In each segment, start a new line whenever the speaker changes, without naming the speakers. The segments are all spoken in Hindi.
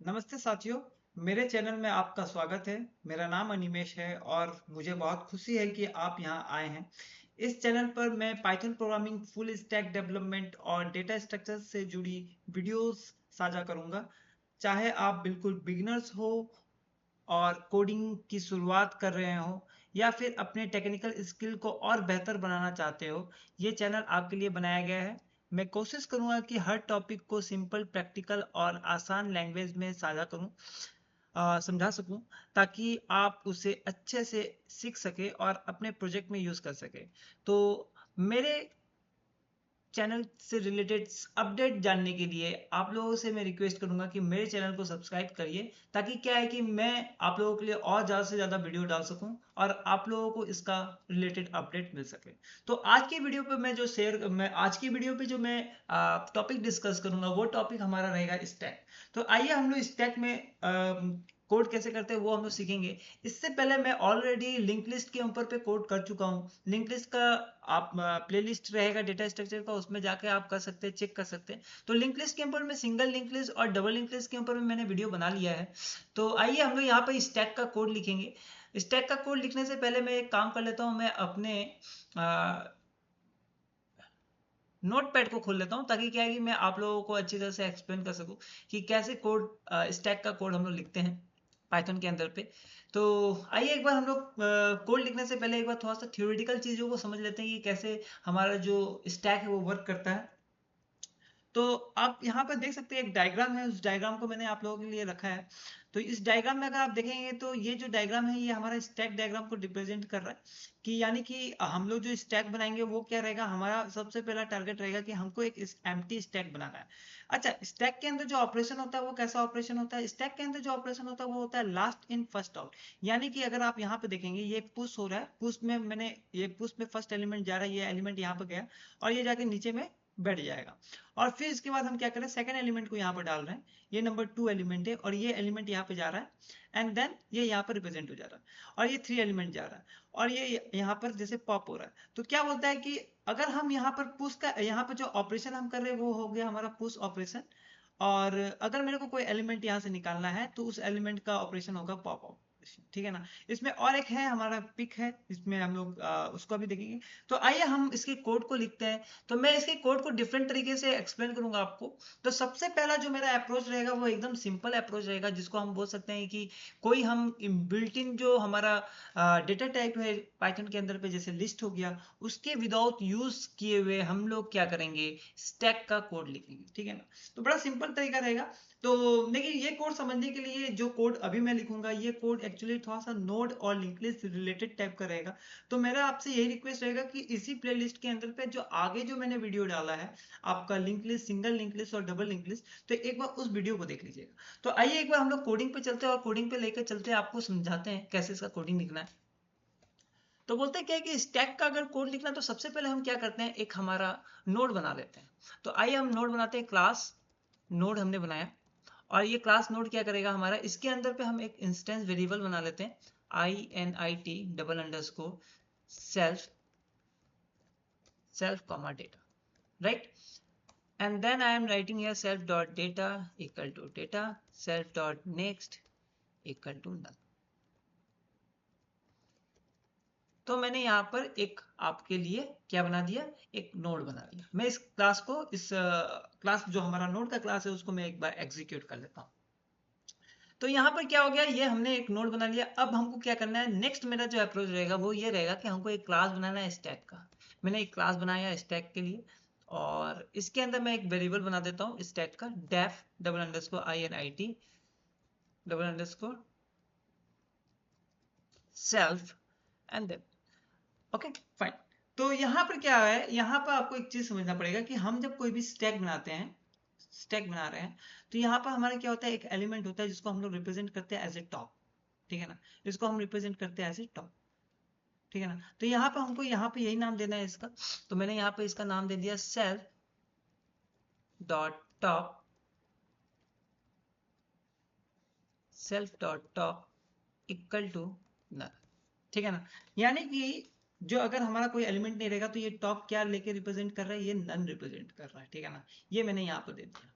नमस्ते साथियों, मेरे चैनल में आपका स्वागत है। मेरा नाम अनिमेश है और मुझे बहुत खुशी है कि आप यहाँ आए हैं। इस चैनल पर मैं Python programming, full stack development और डेटा स्ट्रक्चर से जुड़ी वीडियोस साझा करूंगा। चाहे आप बिल्कुल बिगिनर्स हो और कोडिंग की शुरुआत कर रहे हो या फिर अपने टेक्निकल स्किल को और बेहतर बनाना चाहते हो, ये चैनल आपके लिए बनाया गया है। मैं कोशिश करूंगा कि हर टॉपिक को सिंपल, प्रैक्टिकल और आसान लैंग्वेज में साझा करूं, समझा सकूं, ताकि आप उसे अच्छे से सीख सके और अपने प्रोजेक्ट में यूज कर सके। तो मेरे चैनल से रिलेटेड अपडेट जानने के लिए आप लोगों से मैं रिक्वेस्ट करूंगा कि मेरे चैनल को सब्सक्राइब करिए, ताकि क्या है कि मैं आप लोगों के लिए और ज़्यादा से ज़्यादा वीडियो डाल सकूं और आप लोगों को इसका रिलेटेड अपडेट मिल सके। तो आज की वीडियो पे मैं आज की वीडियो पे जो मैं टॉपिक डिस्कस करूंगा वो टॉपिक हमारा रहेगा स्टैक। तो आइए हम लोग स्टैक में कोड कैसे करते हैं वो हम लोग सीखेंगे। इससे पहले मैं ऑलरेडी लिंक लिस्ट के ऊपर पे कोड कर चुका हूँ। लिंक लिस्ट का आप प्लेलिस्ट रहेगा डेटा स्ट्रक्चर का, उसमें जाके आप कर सकते हैं, चेक कर सकते हैं। तो लिंक लिस्ट के ऊपर में सिंगल लिंक लिस्ट और डबल लिंक लिस्ट के ऊपर में मैंने वीडियो बना लिया है। तो आइए हम लोग यहाँ पर स्टैक का कोड लिखेंगे। स्टैक का कोड लिखने से पहले मैं एक काम कर लेता हूँ, मैं अपने नोट पैड को खोल लेता हूँ, ताकि क्या है कि मैं आप लोगों को अच्छी तरह से एक्सप्लेन कर सकूँ कि कैसे कोड, स्टैक का कोड हम लोग लिखते हैं पाइथन के अंदर पे। तो आइए एक बार हम लोग कोड लिखने से पहले एक बार थोड़ा सा थ्योरेटिकल चीज़ों को समझ लेते हैं कि कैसे हमारा जो स्टैक है वो वर्क करता है। तो आप यहाँ पर देख सकते हैं एक डायग्राम है, उस डायग्राम को मैंने आप लोगों के लिए रखा है। तो इस डायग्राम में अगर आप देखेंगे तो ये जो डायग्राम है ये हमारा स्टैक डायग्राम को रिप्रेजेंट कर रहा है, कि यानी कि हम लोग जो स्टैक बनाएंगे वो क्या रहेगा, हमारा सबसे पहला टारगेट रहेगा कि हमको एक एम्प्टी स्टैक बनाना है। अच्छा, स्टैक के अंदर जो ऑपरेशन होता है वो कैसा ऑपरेशन होता है? स्टैक के अंदर जो ऑपरेशन होता है वो होता है लास्ट इन फर्स्ट आउट। यानी कि अगर आप यहाँ पे देखेंगे ये पुश हो रहा है, पुश में फर्स्ट एलिमेंट जा रहा है, ये एलिमेंट यहाँ पे गया और ये जाके नीचे में बैठ जाएगा। और फिर इसके बाद हम क्या करें, सेकंड एलिमेंट को यहाँ पर डाल रहे हैं। ये नंबर 2 एलिमेंट है और ये एलिमेंट यहाँ पे जा रहा है, एंड देन ये यहाँ पर रिप्रेजेंट हो जा रहा है और ये 3 एलिमेंट जा रहा है और ये यहाँ पर जैसे पॉप हो रहा है। तो क्या बोलता है कि अगर हम यहाँ पर पुश का, यहाँ पर जो ऑपरेशन हम कर रहे हैं वो हो गया हमारा पुश ऑपरेशन, और अगर मेरे को कोई एलिमेंट यहाँ से निकालना है तो उस एलिमेंट का ऑपरेशन होगा पॉप ऑपरेशन। ठीक है ना? इसमें और एक है हमारा पिक है, इसमें हम लोग उसको भी देखेंगे। तो आइए हम इसके कोड को लिखते हैं। तो मैं इसके कोड को डिफरेंट तरीके से एक्सप्लेन करूंगा आपको। तो सबसे पहला जो मेरा अप्रोच रहेगा वो एकदम सिंपल अप्रोच रहेगा, जिसको हम बोल सकते हैं कि कोई हम बिल्ट इन जो हमारा डेटा टाइप है पाइथन के अंदर पे, जैसे लिस्ट हो गया, उसके विदाउट यूज किए हुए हम लोग क्या करेंगे, स्टैक का कोड लिखेंगे। ठीक है ना? तो बड़ा सिंपल तरीका रहेगा। तो लेकिन ये कोड समझने के लिए जो कोड अभी मैं लिखूंगा ये कोड एक्चुअली थोड़ा सा नोड और लिंक लिस्ट रिलेटेड टाइप का रहेगा। तो मेरा आपसे यही रिक्वेस्ट रहेगा कि इसी प्लेलिस्ट के अंदर पे जो आगे जो मैंने वीडियो डाला है, आपका link list, single link list और डबल लिंक लिस्ट, तो एक बार उस वीडियो को देख लीजिएगा। तो आइए एक बार हम लोग कोडिंग पे चलते हैं और कोडिंग पे लेकर चलते हैं, आपको समझाते हैं कैसे इसका कोडिंग लिखना है। तो बोलते हैं क्या है कि स्टैक का अगर कोड लिखना है तो सबसे पहले हम क्या करते हैं, एक हमारा नोड बना लेते हैं। तो आइए हम नोड बनाते हैं, क्लास नोड हमने बनाया। और ये क्लास नोड क्या करेगा हमारा, इसके अंदर पे हम एक इंस्टेंस वेरिएबल बना लेते हैं, INIT double underscore self self comma data, right? And then I am writing here self dot data equal to data self dot next equal to null. तो मैंने यहाँ पर एक आपके लिए क्या बना दिया, एक नोड बना दिया। मैं इस क्लास को, इस क्लास जो हमारा नोड का क्लास है उसको मैं एक बार एग्जीक्यूट कर लेता हूँ। तो यहाँ पर क्या हो गया, ये हमने एक नोड बना लिया। अब हमको क्या करना है, नेक्स्ट मेरा जो अप्रोच रहेगा वो ये रहेगा कि हमको एक क्लास बनाना है स्टैक का। मैंने एक क्लास बनाया स्टैक के लिए और इसके अंदर मैं एक वेरिएबल बना देता हूँ स्टैक का, def double underscore INIT double underscore self and then okay fine. तो यहाँ पर क्या है, यहाँ पर आपको एक चीज समझना पड़ेगा कि हम जब कोई भी स्टैक बनाते हैं, स्टैक बना रहे हैं, तो यहाँ पर हमारा क्या होता है, एक एलिमेंट होता है जिसको हम लोग रिप्रेजेंट करते हैं एज ए टॉप। ठीक है ना? इसको हम रिप्रेजेंट करते हैं एज ए टॉप। ठीक है ना? तो यहाँ पर हमको यहाँ पे यही नाम देना है इसका। तो मैंने यहाँ पे इसका नाम दे दिया self dot top, self dot top equal to null. ठीक है ना? यानी कि जो अगर हमारा कोई एलिमेंट नहीं रहेगा तो ये टॉप क्या लेके रिप्रेजेंट कर रहा है, ये नन रिप्रेजेंट कर रहा है। ठीक है ना? ये मैंने यहाँ पर दे दिया।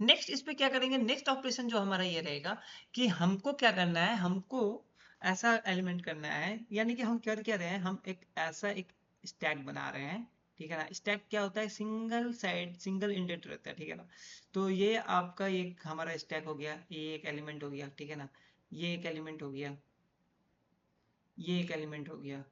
नेक्स्ट इस पे क्या करेंगे, नेक्स्ट ऑपरेशन जो हमारा ये रहेगा कि हमको क्या करना है, हमको ऐसा एलिमेंट करना है, यानी कि हम कर क्या रहे हैं, हम एक ऐसा एक स्टैक बना रहे हैं, ठीक है ना। स्टैक क्या होता है, सिंगल साइड सिंगल इंडेड रहता है, ठीक है ना। तो ये आपका एक हमारा स्टैक हो गया, ये एक एलिमेंट हो गया, ठीक है ना, ये एक एलिमेंट हो गया, ये एक एलिमेंट हो गया,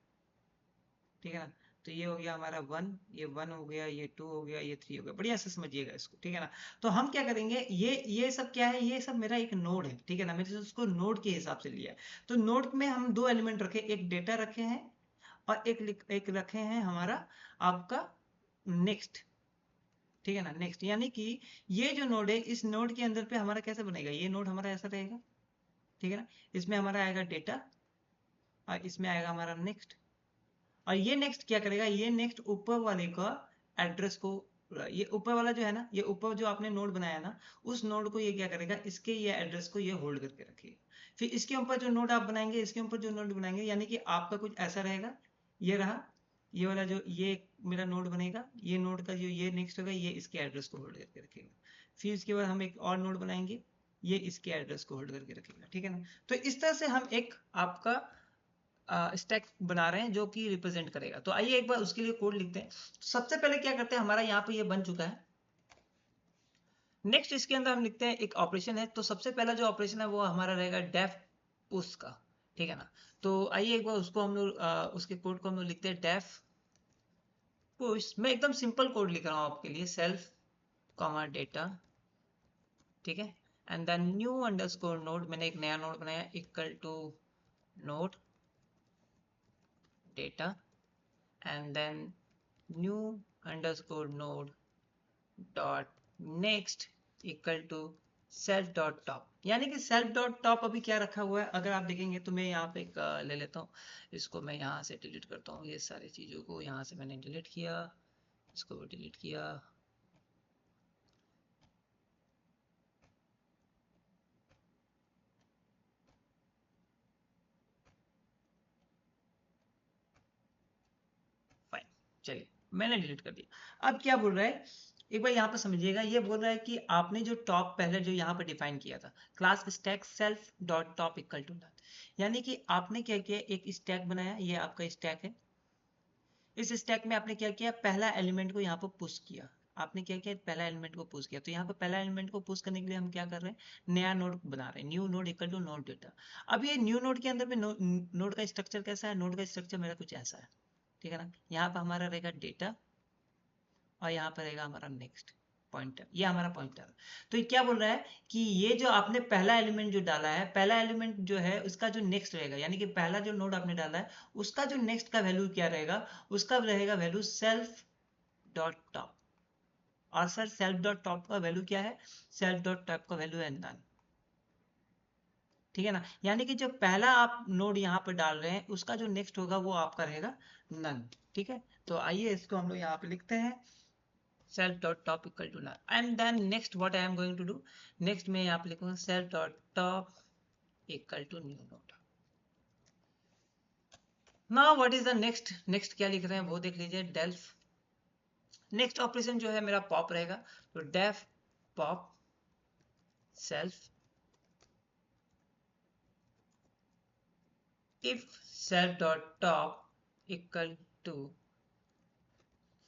ठीक है ना। तो ये हो गया हमारा वन, ये वन हो गया, ये टू हो गया, ये थ्री हो गया, बढ़िया से समझिएगा इसको, ठीक है ना। तो हम क्या करेंगे, ये सब क्या है, ये सब मेरा एक नोड है, ठीक है ना, मैंने उसको नोड के हिसाब से लिया है। तो नोड में हम दो एलिमेंट रखे, एक डेटा रखे हैं और एक रखे हैं हमारा आपका नेक्स्ट, ठीक है ना, नेक्स्ट। यानी कि ये जो नोड है, इस नोड के अंदर पे हमारा कैसे बनेगा, ये नोड हमारा ऐसा रहेगा, ठीक है ना। इसमें हमारा आएगा डेटा और इसमें आएगा हमारा नेक्स्ट। और ये नेक्स्ट क्या करेगा, ये नेक्स्ट ऊपर वाले का एड्रेस को, ये ऊपर वाला जो है ना, ये ऊपर जो आपने नोड बनाया ना, उस नोड को ये क्या करेगा, इसके ये एड्रेस को ये होल्ड करके रखेगा। फिर इसके ऊपर जो नोड आप बनाएंगे, इसके ऊपर जो नोड बनाएंगे, यानी कि आपका कुछ ऐसा रहेगा, ये रहा, ये वाला जो ये मेरा नोड बनेगा, ये नोड का जो ये नेक्स्ट होगा, ये इसके एड्रेस को होल्ड करके रखेगा। फिर इसके बाद हम एक और नोड बनाएंगे, ये इसके एड्रेस को होल्ड करके रखेगा, ठीक है ना। तो इस तरह से हम एक आपका स्टैक बना रहे हैं जो कि रिप्रेजेंट करेगा। तो आइए एक बार उसके लिए कोड लिखते हैं। तो सबसे पहले क्या करते हैं, हमारा यहाँ पे ये बन चुका है। नेक्स्ट इसके अंदर हम लिखते हैं एक ऑपरेशन है, तो सबसे पहला जो ऑपरेशन है वो हमारा रहेगा डेफ पुश का, ठीक है ना। तो आइए एक बार उसको हम लोग उसके कोड को हम लोग लिखते हैं डेफ पुश। मैं एकदम सिंपल कोड लिख रहा हूँ आपके लिए, सेल्फ कॉमा डेटा, ठीक है, and then new underscore node, मैंने एक नया नोड बनाया, equal to node data, and then new underscore node dot next equal to self dot top। यानी कि self dot top अभी क्या रखा हुआ है, अगर आप देखेंगे तो मैं यहाँ पे एक ले लेता हूँ, इसको मैं यहाँ से डिलीट करता हूँ, ये सारी चीज़ों को यहाँ से मैंने डिलीट किया, इसको भी डिलीट किया। फाइन, चलिए मैंने डिलीट कर दिया। अब क्या बोल रहा है, एक बार यहाँ पर समझिएगा, ये बोल रहा है कि आपने जो टॉप पहले जो यहाँ पर डिफाइन किया था, class stack self dot top equal to null, यानी कि आपने क्या किया, एक स्टैक बनाया, ये आपका स्टैक है। इस स्टैक में आपने क्या किया, पहला एलिमेंट को यहाँ पर पुश किया। आपने क्या किया, पहला एलिमेंट को पुश किया। तो यहाँ पर पहला एलिमेंट को पुश करने के लिए हम क्या कर रहे हैं, नया नोड बना रहे हैं, new node equal to node data. अब ये न्यू नोड के अंदर में नोड का स्ट्रक्चर कैसा है, नोड का स्ट्रक्चर मेरा कुछ ऐसा है, ठीक है ना। यहाँ पर हमारा रहेगा डेटा और यहाँ पर रहेगा हमारा नेक्स्ट पॉइंटर, ये हमारा पॉइंटर। तो ये क्या बोल रहा है कि ये जो आपने पहला एलिमेंट जो डाला है, पहला एलिमेंट जो है उसका जो नेक्स्ट रहेगा, यानी कि पहला जो नोड आपने डाला है उसका जो नेक्स्ट का वैल्यू क्या रहेगा, उसका रहेगा वैल्यू सेल्फ डॉट टॉप। और सर सेल्फ डॉट टॉप का वैल्यू क्या है, सेल्फ डॉट टॉप का वैल्यू है नन, ठीक है ना। यानी कि जो पहला आप नोड यहाँ पर डाल रहे हैं उसका जो नेक्स्ट होगा वो आपका रहेगा नन, ठीक है। तो आइए इसको हम लोग यहाँ पे लिखते हैं, self dot top equal to null, and then next what I am going to do, next मैं यहाँ पे लिखूंगा self dot top equal to new node। now what is the next क्या लिख रहे हैं वो देख लीजिए, delf नेक्स्ट ऑपरेशन जो है मेरा पॉप रहेगा, तो def pop self if self dot top equal to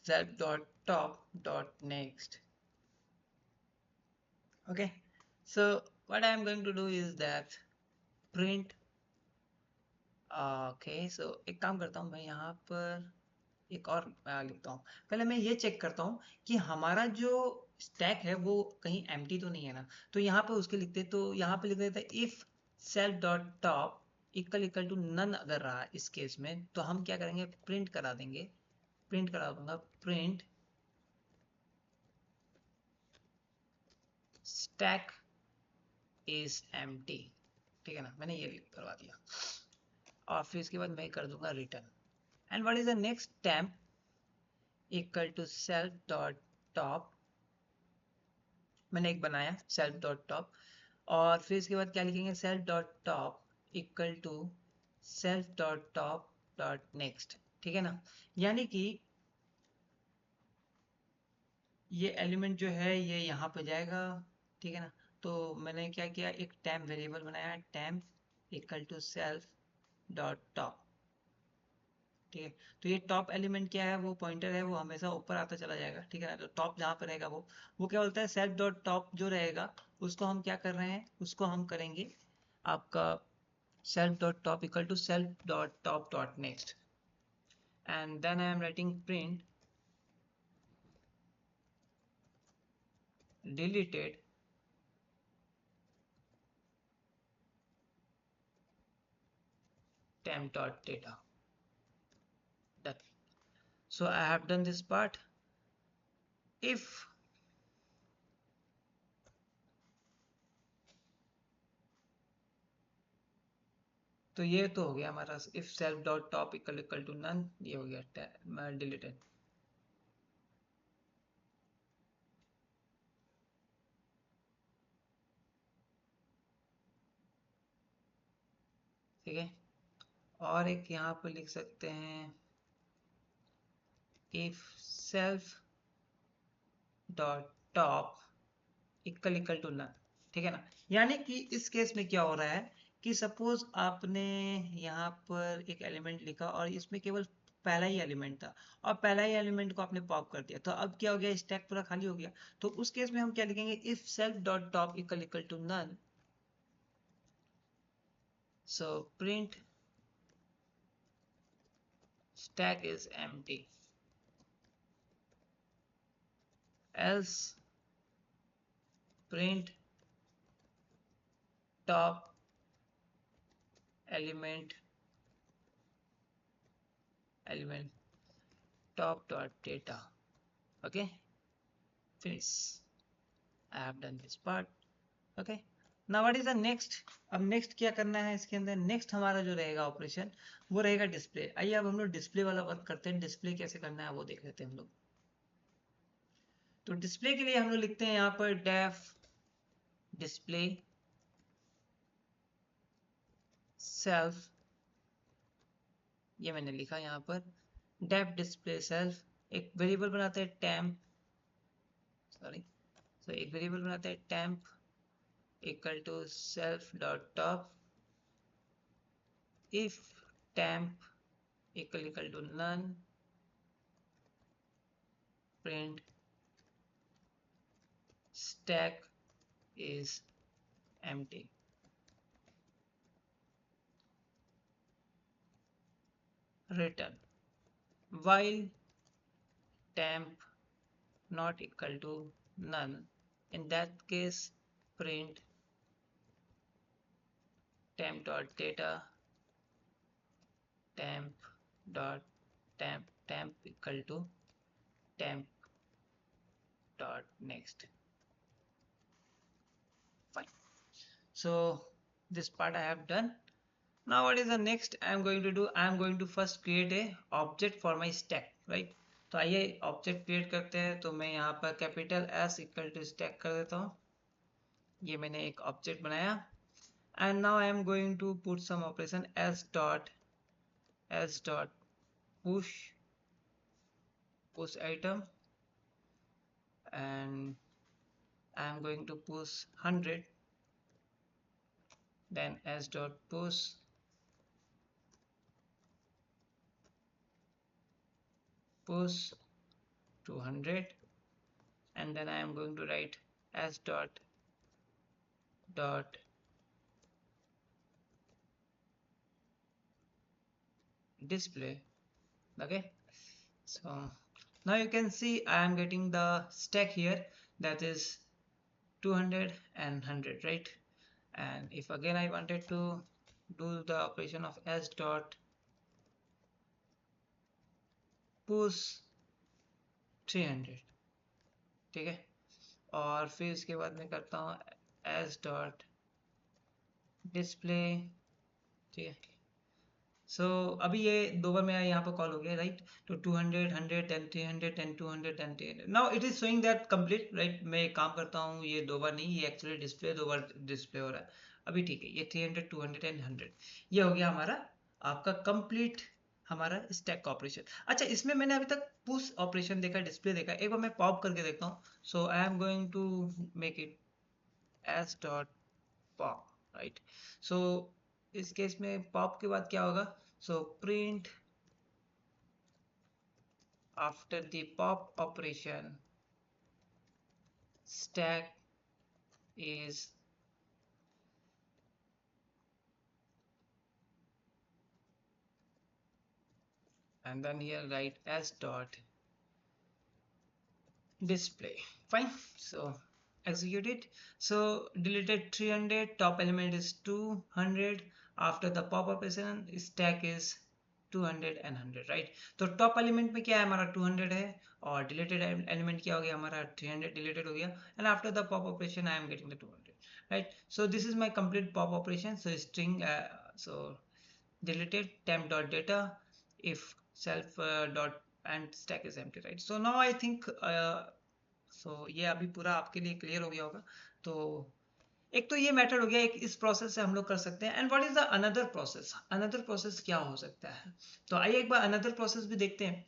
self dot top dot next। okay, so what I am going to do is that print। Okay so एक काम करता हूँ मैं यहाँ पर एक और लिखता हूँ। पहले मैं ये चेक करता हूँ कि हमारा जो स्टैक है वो कहीं एम्प्टी तो नहीं है ना। तो यहाँ पर उसके लिखते, तो यहाँ पे लिख देते if self dot top equal equal to none अगर रहा इस केस में, तो हम क्या करेंगे, प्रिंट करा देंगे, प्रिंट करा दूंगा, प्रिंट स्टैक इज एम्प्टी, ठीक है ना, मैंने ये करवा दिया। और फिर इसके बाद मैं कर दूंगा return, and what is the next temp equal to self dot top, मैंने एक बनाया सेल्फ डॉट टॉप। और फिर इसके बाद क्या लिखेंगे, self dot top equal to self dot top dot next, ठीक है ना। यानी कि ये एलिमेंट जो है ये यहाँ पे जाएगा, ठीक है ना। तो मैंने क्या किया, एक टेम्प वेरिएबल बनाया, temp equal to self dot top. ठीक है, तो ये टॉप एलिमेंट क्या है, वो पॉइंटर है, वो हमेशा ऊपर आता चला जाएगा। ठीक है ना, तो टॉप जहाँ पर रहेगा वो क्या बोलता है, सेल्फ डॉट टॉप जो रहेगा उसको हम क्या कर रहे हैं, उसको हम करेंगे आपका self dot top equal to self dot top dot next, and then I am writing print deleted temp dot data. Done. So I have done this part. If तो ये तो हो गया हमारा if self dot top equal to none, ये हो गया deleted। ठीक है, और एक यहाँ पर लिख सकते हैं if self dot top equal to none. ठीक है ना, यानी कि इस केस में क्या हो रहा है कि सपोज आपने यहाँ पर एक एलिमेंट लिखा और इसमें केवल पहला ही एलिमेंट था, और पहला ही एलिमेंट को आपने पॉप कर दिया, तो अब क्या हो गया, स्टैक पूरा खाली हो गया। तो उस केस में हम क्या लिखेंगे, if self dot top equal to none, so print stack is empty, else print top element top dot data। okay, finish, I have done this part। okay, now what is the next। अब नेक्स्ट क्या करना है इसके अंदर, नेक्स्ट हमारा जो रहेगा ऑपरेशन वो रहेगा डिस्प्ले। आइए अब हम लोग डिस्प्ले वाला वर्क करते हैं, डिस्प्ले कैसे करना है वो देख लेते हैं हम लोग। तो डिस्प्ले के लिए हम लोग लिखते हैं यहाँ पर डेफ डिस्प्ले सेल्फ, ये मैंने लिखा यहाँ पर डेफ डिस्प्ले सेल्फ। एक वेरिएबल बनाते हैं टेम्प, सॉरी, तो एक वेरिएबल बनाते हैं temp equal to self dot top, if temp equal to none, print stack is empty। return while temp not equal to none, in that case print temp dot data, temp dot temp equal to temp dot next। fine, so this part I have done। now what is the next I am going to do, I am going to first create a object for my stack, right। तो आइए ऑब्जेक्ट क्रिएट करते हैं। तो मैं यहाँ पर capital S equal to stack कर देता हूँ, ये मैंने एक ऑब्जेक्ट बनाया। and now I am going to put some operation s dot push item, and I am going to push 100, then s dot push 200, and then I am going to write s dot display। okay, so now you can see I am getting the stack here, that is 200 and 100, right। and if again I wanted to do the operation of s dot push 300, ठीक है, और फिर इसके बाद मैं करता हूँ s dot display। ठीक है, सो अभी ये दो बार मेरा यहाँ पर कॉल हो गया, राइट। तो 200 100 10 300 10 200 10 300, now it is showing that complete, right. मैं एक काम करता हूँ, ये दो बार नहीं, ये एक्चुअली डिस्प्ले दो बार डिस्प्ले हो रहा है। अभी ठीक है, ये 300 200 एंड 100 ये हो गया हमारा आपका कंप्लीट हमारा स्टैक का ऑपरेशन। अच्छा, इसमें मैंने अभी तक पुश ऑपरेशन देखा, डिस्प्ले देखा, एक बार मैं पॉप करके देखता हूँ। So I am going to make it s dot pop, right. So इस केस में पॉप के बाद क्या होगा? So print after the pop operation stack is and then here write s dot display. Fine. So execute it. So deleted 300, top element is 200. After the pop operation stack is 200 and 100, right? तो टॉप एलिमेंट में क्या है हमारा 200 है और डिलीटेड एलिमेंट क्या हो गया हमारा 300 डिलीटेड हो गया and after the pop operation I am getting the 200, right? So this is my complete pop operation. So string so deleted temp dot data if self dot and stack is empty, right? So now I think ये अभी पूरा आपके लिए क्लियर हो गया होगा. तो एक तो ये मेथड हो गया, एक इस प्रोसेस से हम लोग कर सकते हैं. And what is the another process? Another process क्या हो सकता है? तो आइए एक बार अनदर प्रोसेस भी देखते हैं,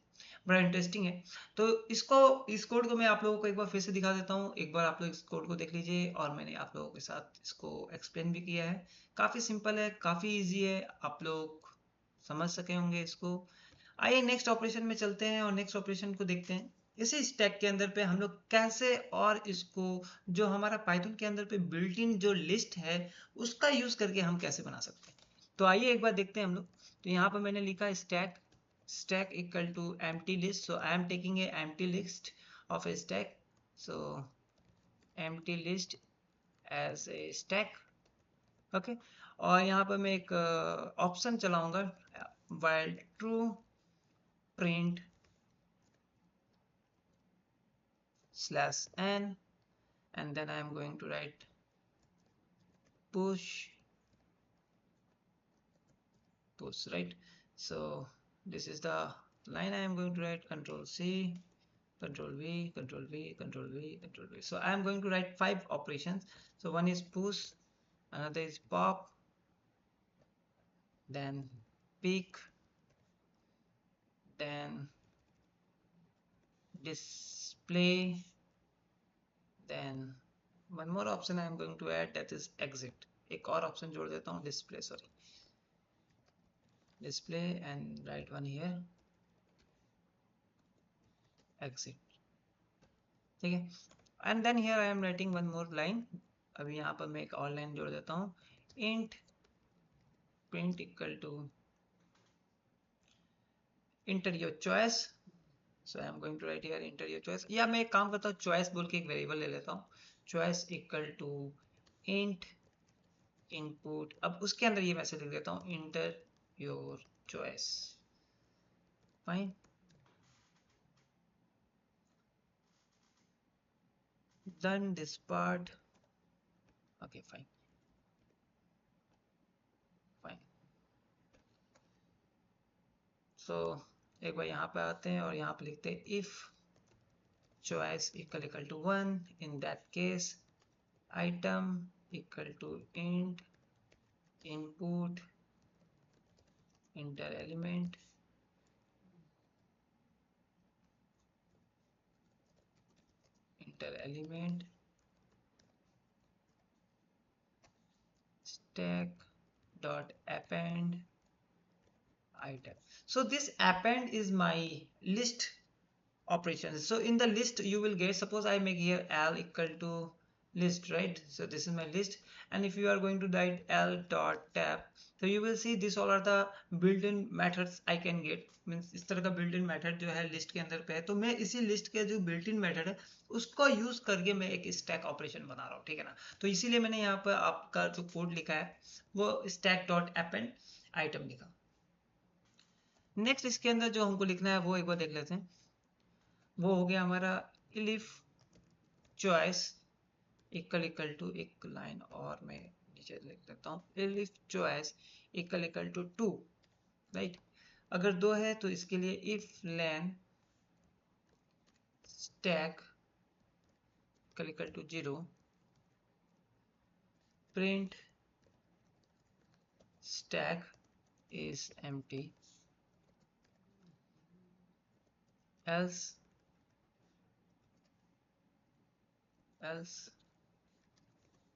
बड़ा इंटरेस्टिंग है. तो इस कोड को मैं आप लोगों को एक बार फिर से दिखा देता हूँ. एक बार आप लोग इस कोड को देख लीजिए और मैंने आप लोगों के साथ इसको एक्सप्लेन भी किया है. काफ़ी सिंपल है, काफ़ी ईजी है, आप लोग समझ सके होंगे इसको. आइए नेक्स्ट ऑपरेशन में चलते हैं और नेक्स्ट ऑपरेशन को देखते हैं. इसी स्टैक के अंदर पे हम लोग कैसे और इसको जो हमारा पाइथन के अंदर पे बिल्ट इन जो लिस्ट है उसका यूज करके हम कैसे बना सकते हैं. तो आइए एक बार देखते हैं हम लोग. तो यहाँ पर मैंने लिखा stack equal to empty list. So I am taking a empty list of a stack. So empty list as a stack. Okay. और यहाँ पर मैं एक ऑप्शन चलाऊंगा while true print slash n and then I am going to write push, right? So this is the line I am going to write. Control C, control V, control V, control V, control V. So I am going to write 5 operations. So one is push, another is pop, then pick, then display, then one more option I am going to add, that is exit. एक और ऑप्शन जोड़ देता हूँ, display, sorry, display, and write one here, exit. ठीक है. And then here I am writing one more line. अभी यहाँ पर मैं एक और लाइन जोड़ देता हूँ. Int print equal to enter your choice. So I am going to write here enter your choice. या मैं एक काम करता हूँ, चॉइस बोल के एक वेरिएबल ले लेता हूँ. Choice equal to int input. अब उसके अंदर ये मैसेज लिख देता हूँ, enter your choice. Fine. done this part. Okay, fine. So एक बार यहाँ पे आते हैं और यहाँ पे लिखते हैं if choice equal to 1, in that case item equal to int input enter element stack dot append item. So this append is my list operations. So in the list you will get, suppose I make here l equal to list, right? So this is my list, and if you are going to write l dot tab, so you will see this all are the built-in methods I can get. Means इस तरह का बिल्ट इन मेथड जो है लिस्ट के अंदर पे है, तो मैं इसी लिस्ट के जो बिल्ट इन मेथड है उसको यूज करके मैं एक स्टैक ऑपरेशन बना रहा हूँ. ठीक है ना. तो इसीलिए मैंने यहाँ पर आपका जो कोड लिखा है वो स्टैक डॉट अपेंड आइटम लिखा. नेक्स्ट इसके अंदर जो हमको लिखना है वो एक बार देख लेते हैं. वो हो गया हमारा इफ चॉइस इक्वल टू, एक लाइन और मैं नीचे लिख देता हूँ, if choice equal to 2, right. अगर 2 है तो इसके लिए if len stack equal to 0, print stack is empty, else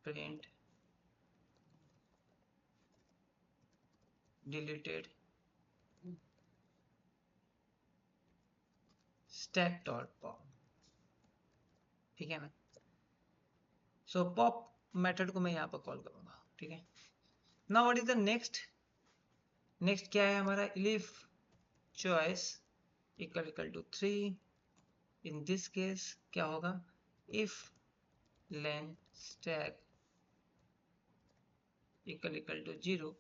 print deleted stack dot pop, ठीक है ना। सो पॉप मेथड को मैं यहाँ पर कॉल करूंगा, ठीक है। Now what is the next, next क्या है हमारा, if choice equal to 3, in this case क्या होगा, if len stack equal to 0,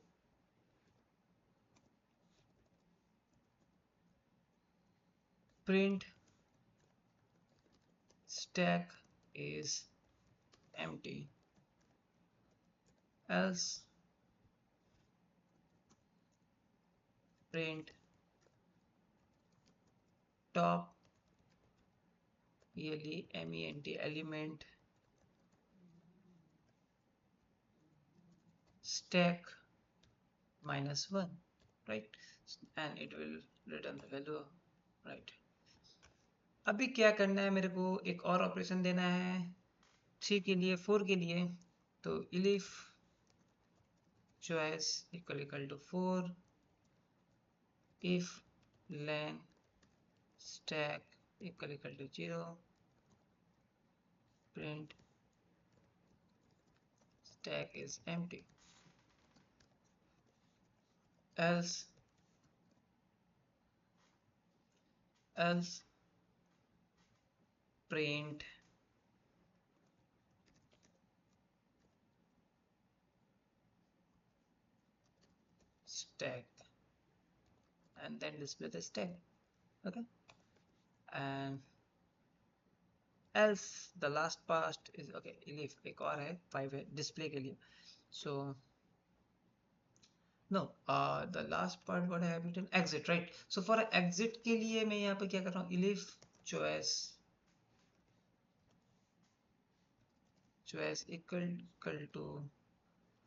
print stack is empty, else print top ment element stack -1, right, and it will return the value, right। अभी क्या करना है, मेरे को एक और ऑपरेशन देना है 3 के लिए, 4 के लिए। तो elif choice equal to 4, if len stack equal to 0, print stack is empty, else print stack and then display the stack, okay। and else the last part is okay, elif एक और है 5 है डिस्प्ले के लिए। so no, the last part what I have written exit, right। so for exit के लिए मैं यहाँ पे क्या कर रहा हूँ, elif choice इक्वल टू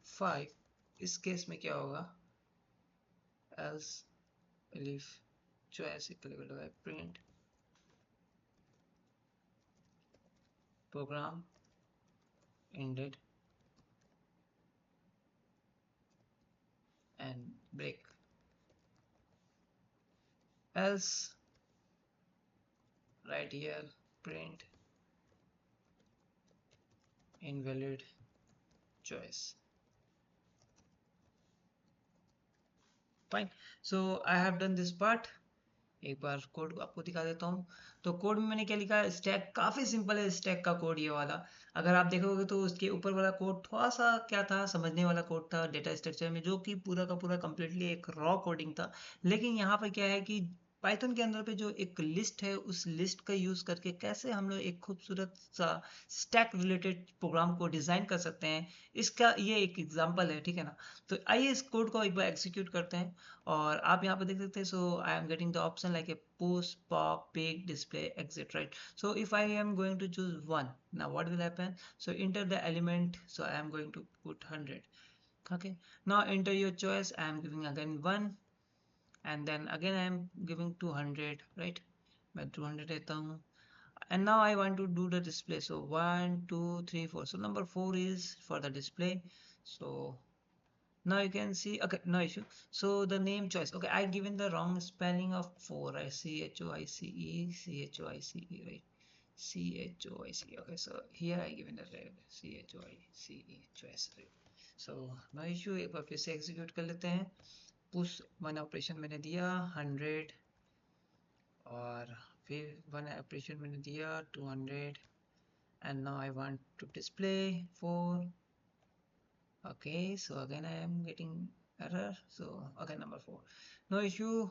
5, इस केस में क्या होगा, else elif choice equal to print program ended and break, else right here print invalid choice, fine। so I have done this part, एक बार कोड आपको दिखा देता हूँ। तो कोड में मैंने क्या लिखा है, स्टैक काफी सिंपल है, स्टैक का कोड ये वाला। अगर आप देखोगे तो उसके ऊपर वाला कोड थोड़ा सा क्या था, समझने वाला कोड था डेटा स्ट्रक्चर में, जो कि पूरा का पूरा कंप्लीटली एक रॉ कोडिंग था। लेकिन यहाँ पर क्या है कि पाइथन के अंदर पे जो एक लिस्ट है, उस लिस्ट का यूज करके कैसे हम लोग एक खूबसूरत सा स्टैक रिलेटेड प्रोग्राम को डिजाइन कर सकते हैं, इसका ये एक एग्जांपल है, ठीक है ना। तो आइए इस कोड को एक बार एग्जीक्यूट करते हैं। और आप यहाँ पे देख सकते हैं, so I am getting the option like a push pop pick display exit, right। so if I am going to choose 1, now what will happen, so enter the element, so I am going to put 100, okay। now enter your choice, I am giving again 1, and then again I am giving 200, right। मैं 200 देता हूँ, and now I want to do the display, so 1 2 3 4, so number 4 is for the display। so now you can see, okay, no issue। so the name choice, okay, I given the wrong spelling of 4, right, choice, right, choice, okay। so here I given the choice, choice, right। so no issue, एक बार फिर से एग्जीक्यूट कर लेते हैं। पुश वन ऑपरेशन मैंने दिया 100, और फिर वन ऑपरेशन मैंने दिया 200, and now I want to display 4, okay। so again I am getting error, so okay, number 4, no issue।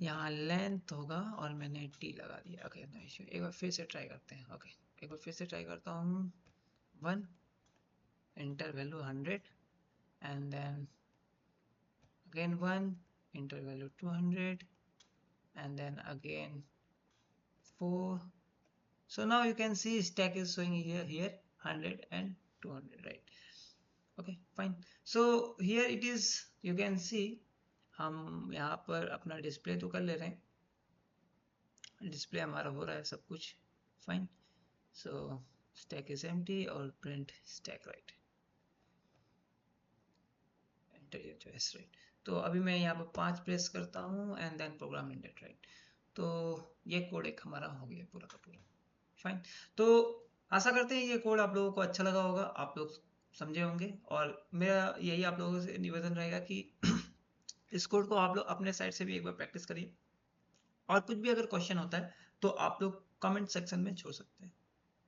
यहाँ लेंथ होगा और मैंने t लगा दिया, okay, no issue। एक बार फिर से ट्राई करते हैं, okay, एक बार फिर से ट्राई करता हूँ। 1, enter value 100, and then again 1, enter value 200, and then again 4। so now you can see stack is showing here 100 and 200, right, okay, fine। so here it is, you can see हम यहाँ पर अपना डिस्प्ले तो कर ले रहे हैं, डिस्प्ले हमारा हो रहा है सब कुछ fine. So stack is empty और print stack right, enter your choice right। तो अभी मैं यहाँ पर 5 प्रेस करता हूँ and then program ended right. तो ये कोड एक हमारा हो गया पूरा का पूरा फाइन। तो आशा करते हैं ये कोड आप लोगों को अच्छा लगा होगा, आप लोग समझे होंगे, और मेरा यही आप लोगों से निवेदन रहेगा कि इस कोड को आप लोग अपने साइड से भी एक बार प्रैक्टिस करिए, और कुछ भी अगर क्वेश्चन होता है तो आप लोग कमेंट सेक्शन में छोड़ सकते हैं।